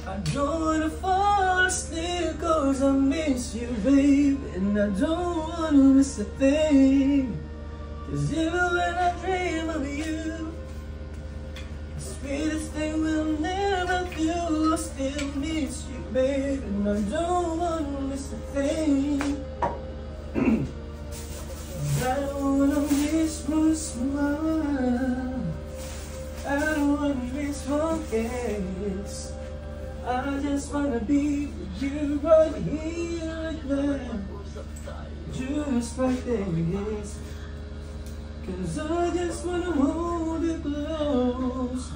I don't wanna fall asleep cause I miss you, babe. And I don't wanna miss a thing. Cause even when I dream of you, the sweetest thing we'll never do, I still miss you, babe. And I don't wanna miss a thing. I don't wanna miss my smile, I don't wanna miss my kiss. I just wanna be with you right here, right now, just like this. Cause I just wanna hold you close,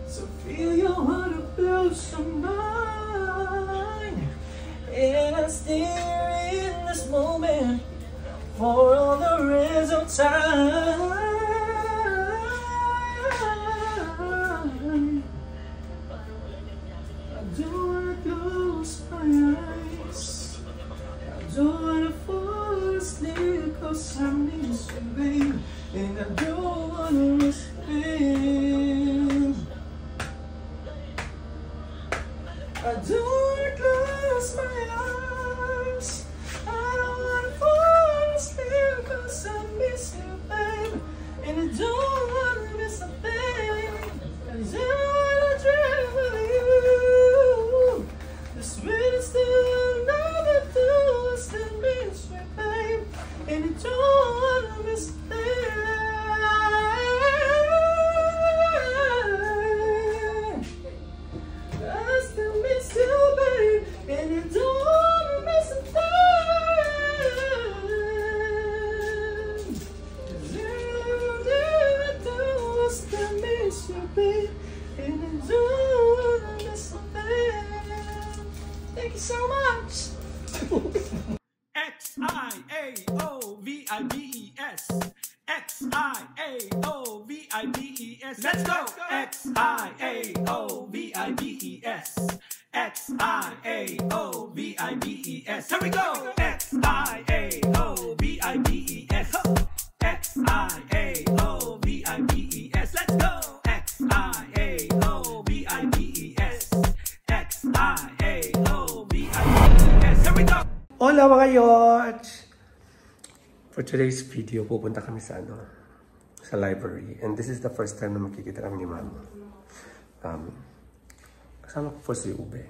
so feel your heart close to mine. And I stare in this moment for all the rest of time. I don't wanna close my eyes, I don't wanna fall asleep cause I miss you, babe. And I don't wanna miss a thing. I don't wanna close my eyes, I don't wanna fall asleep cause I miss you, babe. And I don't wanna miss a thing. Cause I wanna dream of you, the sweetest thing I'll never do is to miss you, babe. And I don't wanna miss a thing. I still miss you, babe. And I don't wanna miss a thing. Cause all I ever do is to miss you, babe. And I don't wanna miss a thing. Thank you so much. X-I-A-O-V-I-B-E-S. X-I-A-O-V-I-B-E-S. Let's go! X-I-A-O-V-I-B-E-S. X-I-A-O-V-I-B-E-S. Here we go! X-I-A-O-V-I-B-E-S. X-I-A-O-V-I-B-E-S. Let's go! X-I-A-O-V-I-B-E-S. X-I-A-O-V-I-B-E-S. Here we go! Hola mga yoch! For today's video, pupunta kami sa library. And this is the first time na makikita kami ni Mama. Kasama ko po si Ube.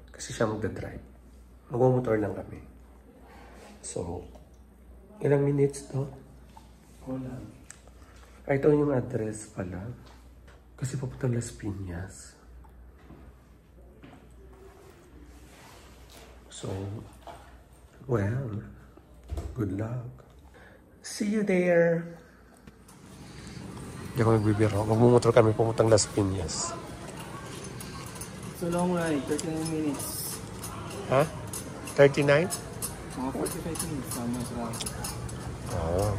Kasi siya magdadrive. Magmumotor lang kami. So, ilang minutes to? Wala. Ay, ito yung address pala. Kasi papunta Las Piñas. So, well, good luck. See you there. Hindi ako nagbibiro. Magmumotor kami pumuntang Las Piñas. So long ride, 39 minutes. Ha? 39? Mga 45 minutes sama sa traffic. Oo.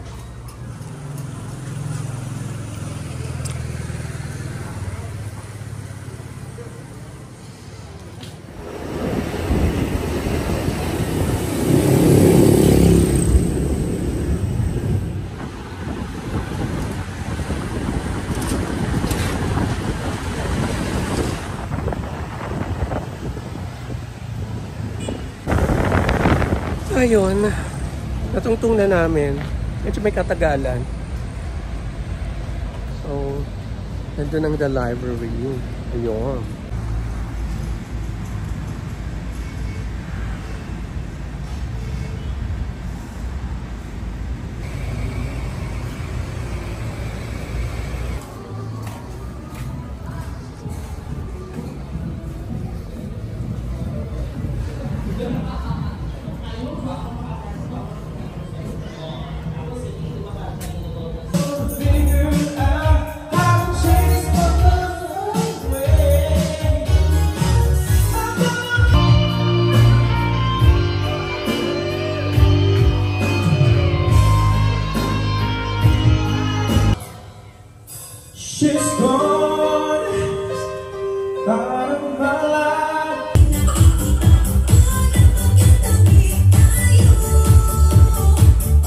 Ayun, natungtong na namin. Medyo may katagalan. So, nandun ang the library. Ayun. She's gone out of my life.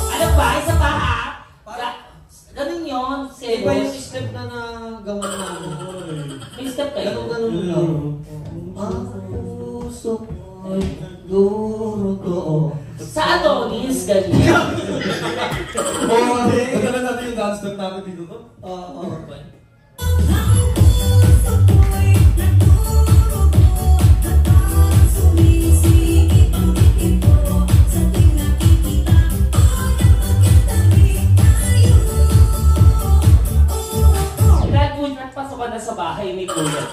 Ano ba? Isa pa ha? Ganun yun. Iba yung step na nagawa namin. May step kayo? Ganun lang. puso ay durugo. Sa Adonis, ganyan. Oo, ito na natin yung dance step natin dito, no? Oo. Pasok ka na sa bahay ni Kuya.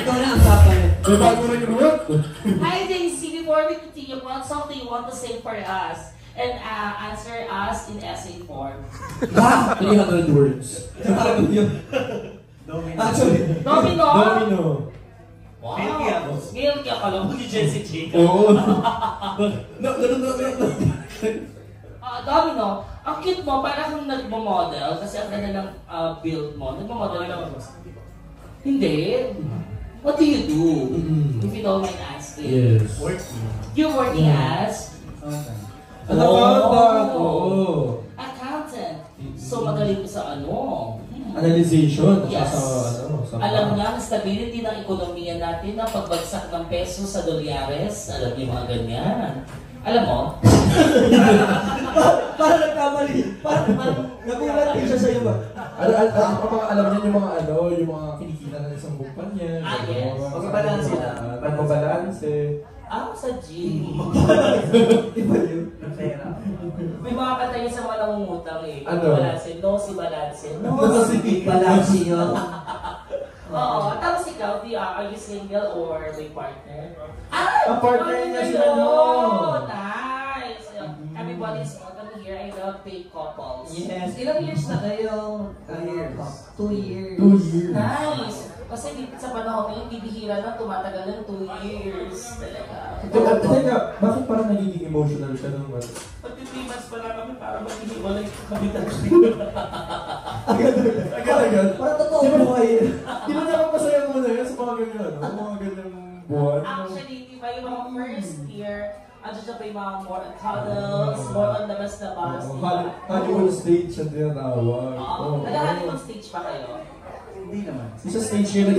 Ikaw na ang papalit. May bago rin yung work. Hi JC, before we continue, what song do you want to sing for us? And answer us in essay form. 300 words. Ano yun? Domino. Domino? Domino. Wow. Milky ako lang ni Jessie Chica. Oo. Domino, ang cute mo, parang kung nagmo-model, kasi ang ganda ng build mo. Nagmo-model lang ako. Hindi. What do you do? If you don't mind asking. Yes. You're working as? Accountant. Oo. Accountant. So magaling ko sa ano? Analyzation. Yes. Sa Alam niya ang stability ng ekonomiya natin, ang pagbagsak ng peso sa dolyares. Alam niyo mga ganyan. Alam mo? Parang nagkamali. Parang nagulat din siya sa iyo ba? Alam niya yung mga kinikita ng isang kumpanya. Yes. Pagbabalanse na. Pagbabalanse. Sa gym. Iba yun. May mga kanta niya sa mga nangungutang eh. Ano? Balanse. No si Balanse. Balanse yun. Oo. Tapos ikaw, are you single or may partner? Ang partner niya si ano. Nice! Everybody's welcome here. I love fake couples. Yes. Ilang years na kayo? 2 years. 2 years. 2 years. Nice! Kasi dito sa panahon ngayon, bibihira na tumatagal ng 2 years. Talaga. Teka, bakit parang nagiging emotional siya nung ano? Pag 3 months pa lang kami, parang maghihiwalay kami Agad-agad. Parang totoo buhay. Di ba nakapasaya mo na yan sa mga ganyan, ano? Mga ganyang buwan? Actually, di ba yung mga first year, ano siya pa yung mga more on cuddles, more on labas-labas, di ba? Honeymoon stage siya tinatawag. Oo. Nag-honeymoon stage pa kayo? Hindi naman. Isa stage yun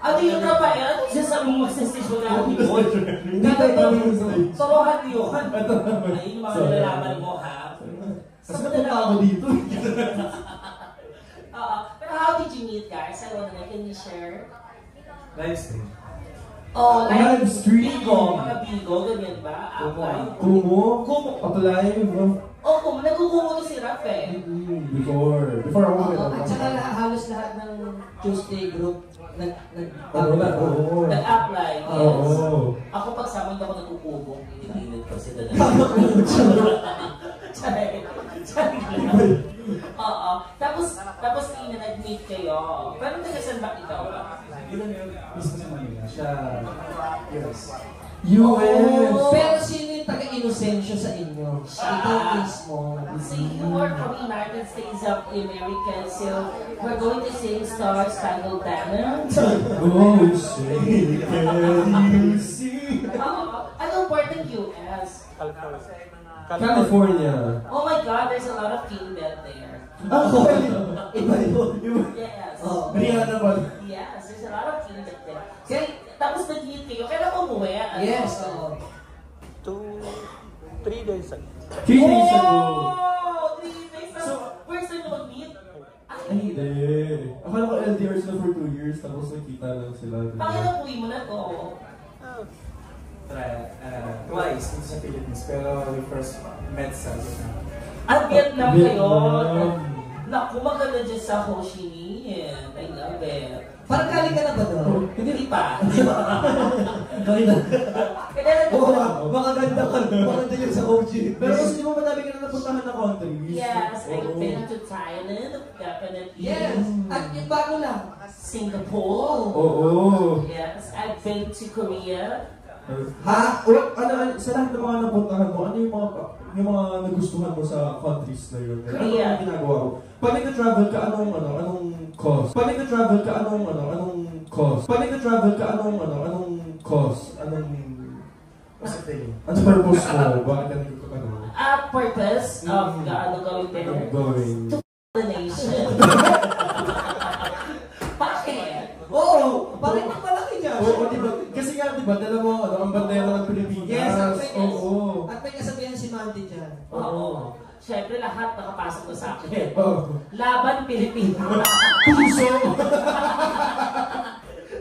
Ano yun na ba yan? Ano siya sabi mo sa stage mo na honeymoon? Hindi tayo honeymoon stage. Torohan yun. Ito naman. Ayun yung mga nalalaman mo, ha? Kasi napunta ako dito. Pero how did you meet, guys? I wanna know, can you share? Live stream. Oh, Live stream. Bigo, mga bigo, ganyan ba? Kumo? Kumo. Patulay, bro. Oh, kumo. Nagkukumo to si Raf eh. Before ako At saka halos lahat ng Tuesday group nag-apply. Yes. Oo. Ako pag sa amin ako nagkukubo. Hindi ko sila na. Oo. Tapos nag-meet kayo. Pero nag-saan ba ikaw? Mismo sa Manila. Siya, US. Pero sino yung taga-Inocencio sa inyo? Ikaw mismo. So you are from the United States of America, so we're going to sing Star Spangled Banner. Oh, say, can you see? Anong part ng US? California. Oh my God, there's a lot of king bed there. Iba yun. Yes. Rihanna ba? Yes, there's a lot of king bed there. Kaya, tapos nag-meet kayo, kailan ko umuwi? Yes. 3 days ago. 3 days ago. Oh! 3 days ago. Where's the mag-meet? Hindi. Akala ko LDR sila for 2 years, tapos nakita lang sila. Pakailan uwi mo na to? Twice dito sa Philippines, pero we first met sa Vietnam. Vietnam kayo. Vietnam. Naku, maganda dyan sa Ho Chi Minh. I love it. Parang galing ka na ba doon? Hindi pa. Makaganda ka. Makaganda yun sa OG. Pero kasi di ba madami ka na napuntahan na countries? Yes, I've been to Thailand, definitely. Yes. At yung bago lang. Singapore. Oo. Yes, I've been to Korea. Ha? Sa lahat ng mga napuntahan mo, ano yung mga nagustuhan mo sa countries na yun? Ano Korea. yung ginagawa mo? Pag nag-travel ka, anong cost? Pag nag-travel ka, anong cost? Pag nag-travel ka, anong cost? What's the thing? Ano purpose mo? Bakit ka Purpose of gawin there? going? To the nation. Bakit? Oo. Bakit pala niya. Oo, diba? Kasi nga, diba, dala mo, ano, ang bandera ng Pilipinas. Yes, Oo. At may kasabihan si Mandy dyan. Oo. Siyempre, lahat nakapasok na sa akin. Oo. Laban Pilipino. Puso!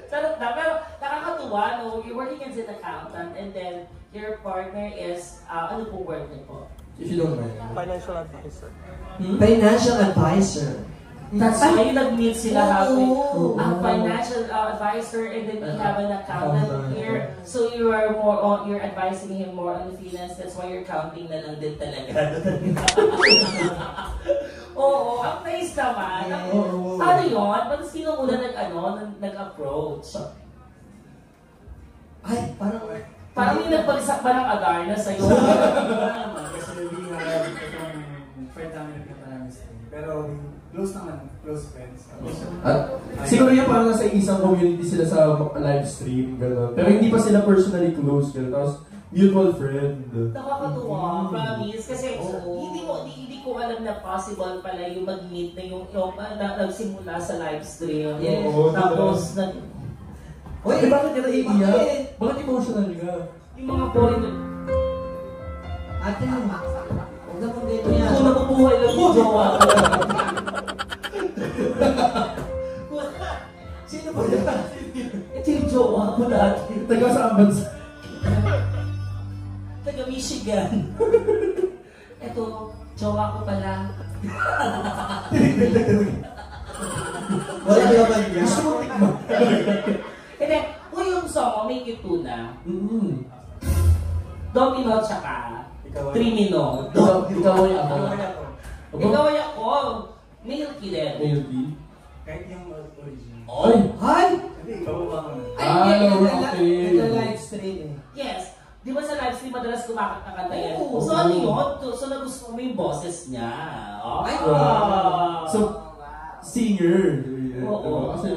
Charot na. Pero nakakatuwa, no? You're working as an accountant and then your partner is, ano po work niyo po? If you don't mind. Financial advisor. Financial advisor. That's why you nag-meet sila halfway. Oo. Ang financial advisor and then we have an accountant here. So you are more on, you're advising him more on the finance. That's why you're counting na lang din talaga. Oo, ang nice naman. Oo. Ano yun? Ba't sino muna nag-approach? Ay, parang... Parang yung nagpagsak ba ng Adarna sa'yo? Kasi hindi nga itong friend namin nagkita namin sa team. Pero close naman, close friends. At siguro yung parang nasa isang community sila sa live stream, gano'n. Pero hindi pa sila personally close, gano'n. Tapos, mutual friend. Nakakatuwa, promise. Kasi hindi ko alam na possible pala yung mag-meet na yung nagsimula sa live stream. Yes. Oo, Tapos, Uy, bakit ka naiiyak? Bakit emotional ka? yung mga point ate, huwag na mong ganyan. kung nabubuhay lang yung jowa ko. Sino ba yan? Ito yung jowa ko dati. Taga saan bansa? Taga Michigan. Ito, jowa ko pala. Wala naman yan. Gusto mo tikman? Hindi, kung yung song mo, Make It Tuna, Mm-hmm. Domino tsaka Ikaw ay- Trimino. Ikaw ay ako. Ikaw ay ako, Milky din. Milky. Kahit yung original. Ay! Ay! Hindi, ikaw ba ang... Ay, okay. nagla-live stream eh. Yes. Di ba sa live stream madalas kumakanta ng kanta yan? Oo. So ano yun? So nagustuhan mo yung boses niya. Oh. Ay, So, singer. Oo. Kasi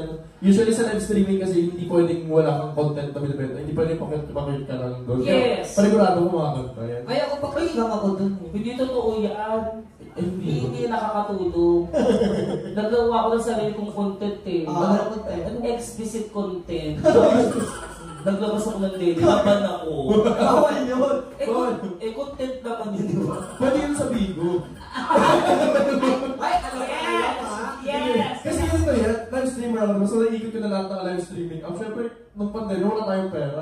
usually sa live streaming kasi hindi pwedeng wala kang content na binibenta. Hindi pwedeng pakit ka lang doon. Yes. Kaya panigurado mo makakanta yan. Ay, ako pakilang ako dun. Hindi totoo yan. Eh, Hindi nakakatulong. Nagawa ko ng sarili kong content eh. Ano content? Anong explicit content? Naglabas ako ng lady. Laban ako. Bawal yun. Content naman yun, di ba? Pwede yun sa Bigo. Ay, ano Yes! Yes! Kasi ganito yan, live streamer ako naman. So naikot ko na lahat ng live streaming. Siyempre, nung pandemya, wala tayong pera.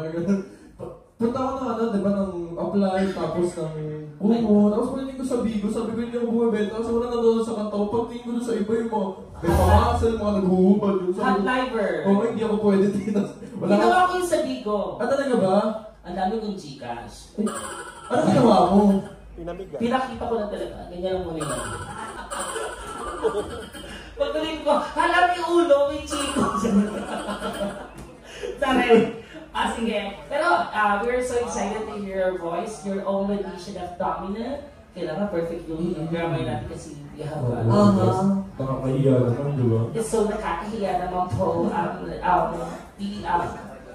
Punta ako ng ano, di ba, ng apply, tapos ng Kumo. Tapos pwede ko sa Bigo, sabi ko hindi ako bumibenta. Kasi wala nanonood sa kanta ko. Pagtingin ko doon sa iba yung mga may pamasal, mga naghuhubad. Hot liver. Oo, hindi ako pwede tinas. Wala ka. Ginawa ko yung sa Bigo. Ah, talaga ba? Ang dami kong Gcash. Eh, ano ginawa mo? Pinamiga. Pinakita ko na talaga. Ganyan ang muna yun. Pagdating ko, halap yung ulo, may chiko. Sorry. Sige. Pero we're so excited to hear your voice. Your own rendition of Domina. Kailangan perfect yung grammar natin kasi we have Nakakahiya naman, di ba? it's so nakakahiya naman po.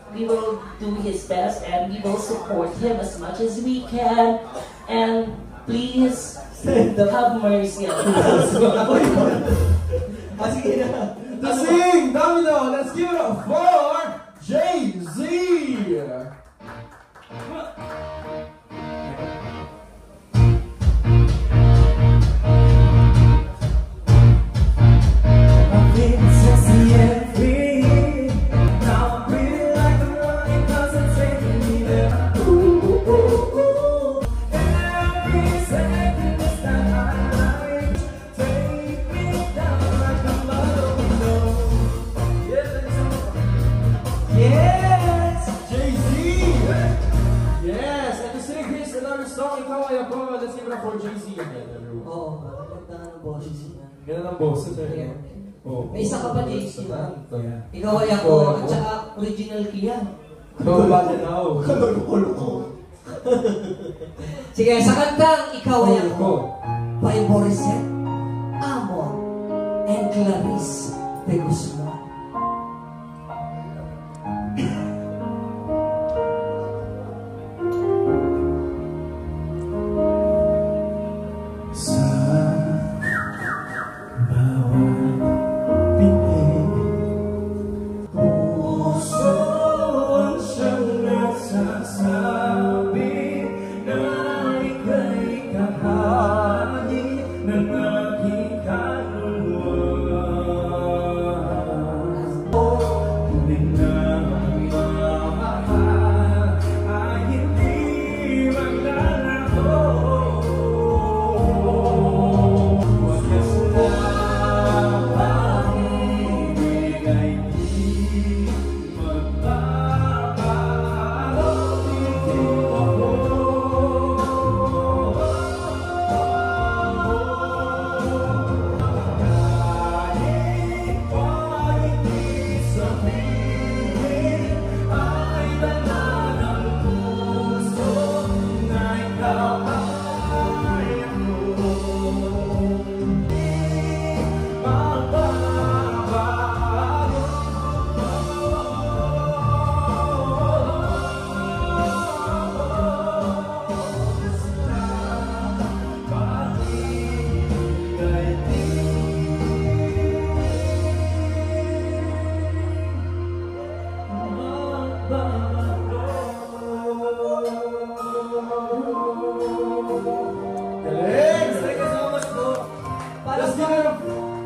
We will do his best and we will support him as much as we can. And please have mercy on us. sige na. To sing, Domino, let's give it up for Jay-Z! I've been sexy and free. Now I'm pretty like the morning 'cause it's taking me there. Ooh, ooh, ooh, ooh. Every second is that I like. Take me down like a mother window. Yes! Jay-Z! Yes! And to sing his another song, Ikaw Ay Ako, let's give it up for Jay-Z again, everyone. Oo, maganda nga ng boses niya. Ganun ang boses eh. Oh. May isa ka pa, JC, ba? Yeah. Ikaw ay ako, at saka original Kia. Ikaw ba niya now? Sige, sa kantang Ikaw ay Ako. ako, by Borisette, Amor, and Clarice de Guzman. Sa bawat piling puso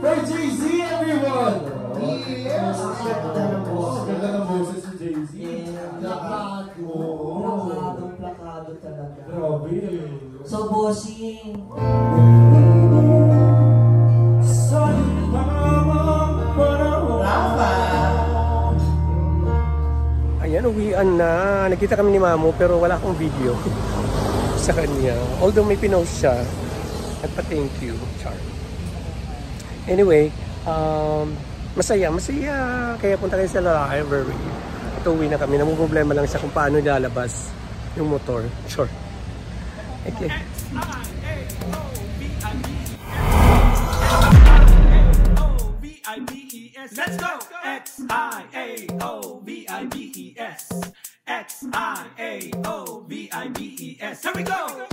For Jay-Z, everyone! Yes! Ganda ng boses ni Jay-Z. Plakado talaga. Grabe. So, bossing. Rafa! Ayan, uwian na. Nakita kami ni Mamo pero wala akong video sa kanya. Although may pinost siya. Nagpa-thank you, Char. Anyway, masaya. Kaya punta kayo sa La Library. At uwi na kami. Namumroblema lang siya kung paano lalabas yung motor. Sure. Okay. X-I-A-O-V-I-B-E-S. Let's go! X-I-A-O-V-I-B-E-S. X-I-A-O-V-I-B-E-S. Here we go!